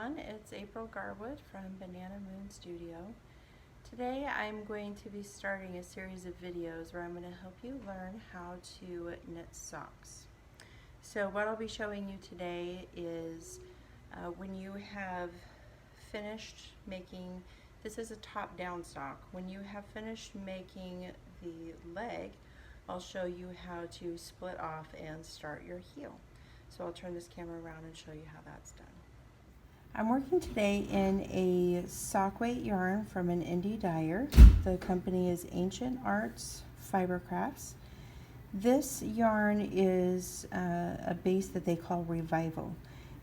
everyone, it's April Garwood from Banana Moon Studio. Today I'm going to be starting a series of videos where I'm going to help you learn how to knit socks. So what I'll be showing you today is when you have finished making, this is a top-down sock, when you have finished making the leg, I'll show you how to split off and start your heel. So I'll turn this camera around and show you how that's done. I'm working today in a sock weight yarn from an indie dyer. The company is Ancient Arts Fiber Crafts. This yarn is a base that they call Revival,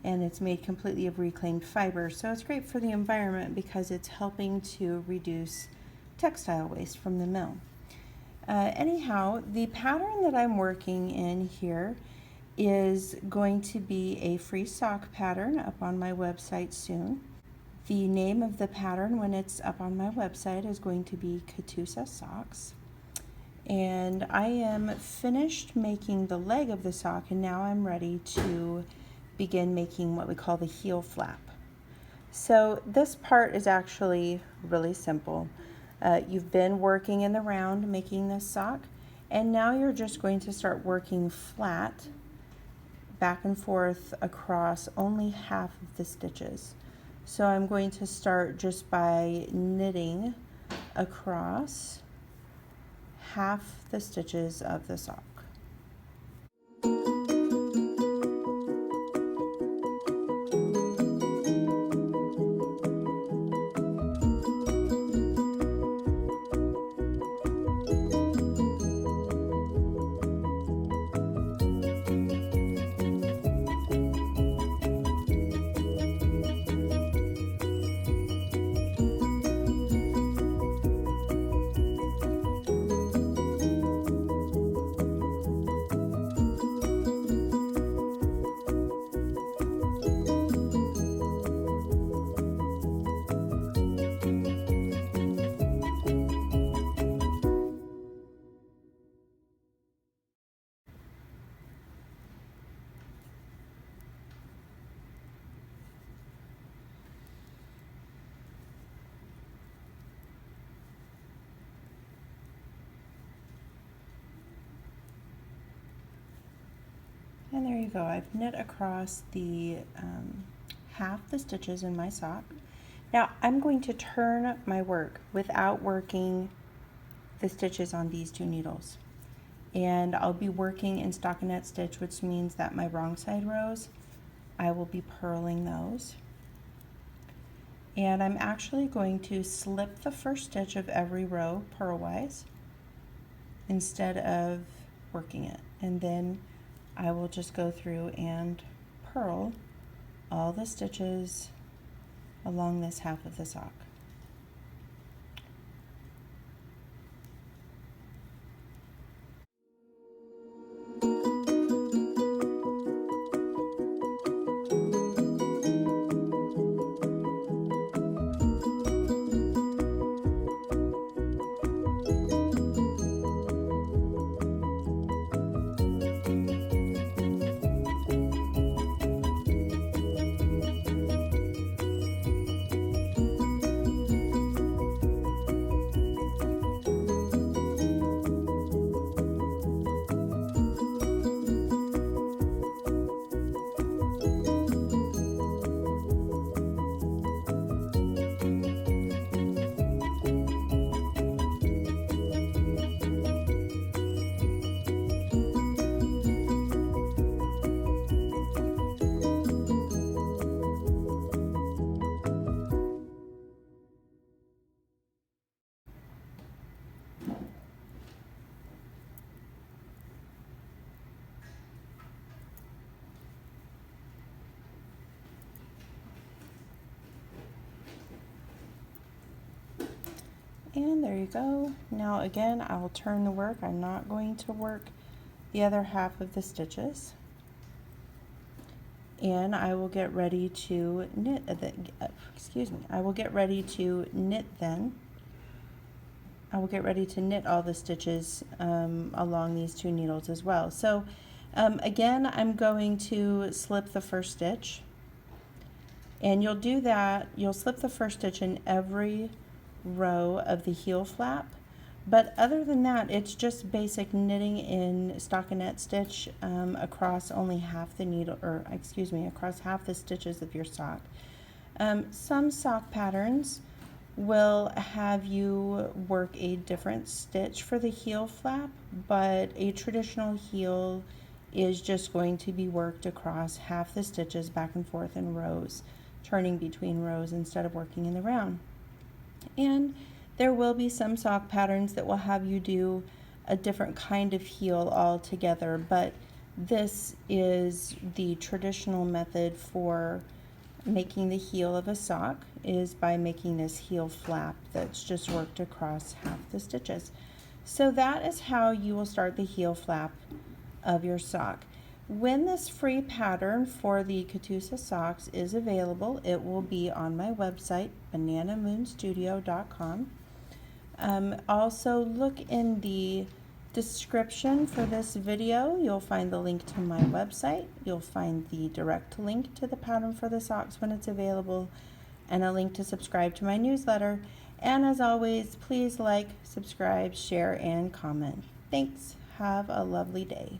and it's made completely of reclaimed fiber, so it's great for the environment because it's helping to reduce textile waste from the mill. Anyhow, the pattern that I'm working in here is going to be a free sock pattern up on my website soon. The name of the pattern when it's up on my website is going to be Katusa Socks. And I am finished making the leg of the sock, and now I'm ready to begin making what we call the heel flap. So this part is actually really simple. You've been working in the round making this sock, and now you're just going to start working flat back and forth across only half of the stitches. So I'm going to start just by knitting across half the stitches of the sock. And there you go, I've knit across the half the stitches in my sock. Now I'm going to turn my work without working the stitches on these two needles. And I'll be working in stockinette stitch, which means that my wrong side rows, I will be purling those. And I'm actually going to slip the first stitch of every row purlwise instead of working it. And then I will just go through and purl all the stitches along this half of the sock. And there you go. Now again, I will turn the work. I'm not going to work the other half of the stitches. And I will get ready to knit, I will get ready to knit then. I will get ready to knit all the stitches along these two needles as well. So again, I'm going to slip the first stitch And you'll do that, you'll slip the first stitch in every row of the heel flap. But other than that, it's just basic knitting in stockinette stitch across only half the needle, or excuse me, across half the stitches of your sock. Some sock patterns will have you work a different stitch for the heel flap, but a traditional heel is just going to be worked across half the stitches back and forth in rows, turning between rows instead of working in the round. And there will be some sock patterns that will have you do a different kind of heel altogether, but this is the traditional method for making the heel of a sock, is by making this heel flap that's just worked across half the stitches. So that is how you will start the heel flap of your sock. When this free pattern for the Katusa socks is available, it will be on my website, bananamoonstudio.com. Also look in the description for this video. You'll find the link to my website. You'll find the direct link to the pattern for the socks when it's available, and a link to subscribe to my newsletter. And as always, please like, subscribe, share, and comment. Thanks. Have a lovely day.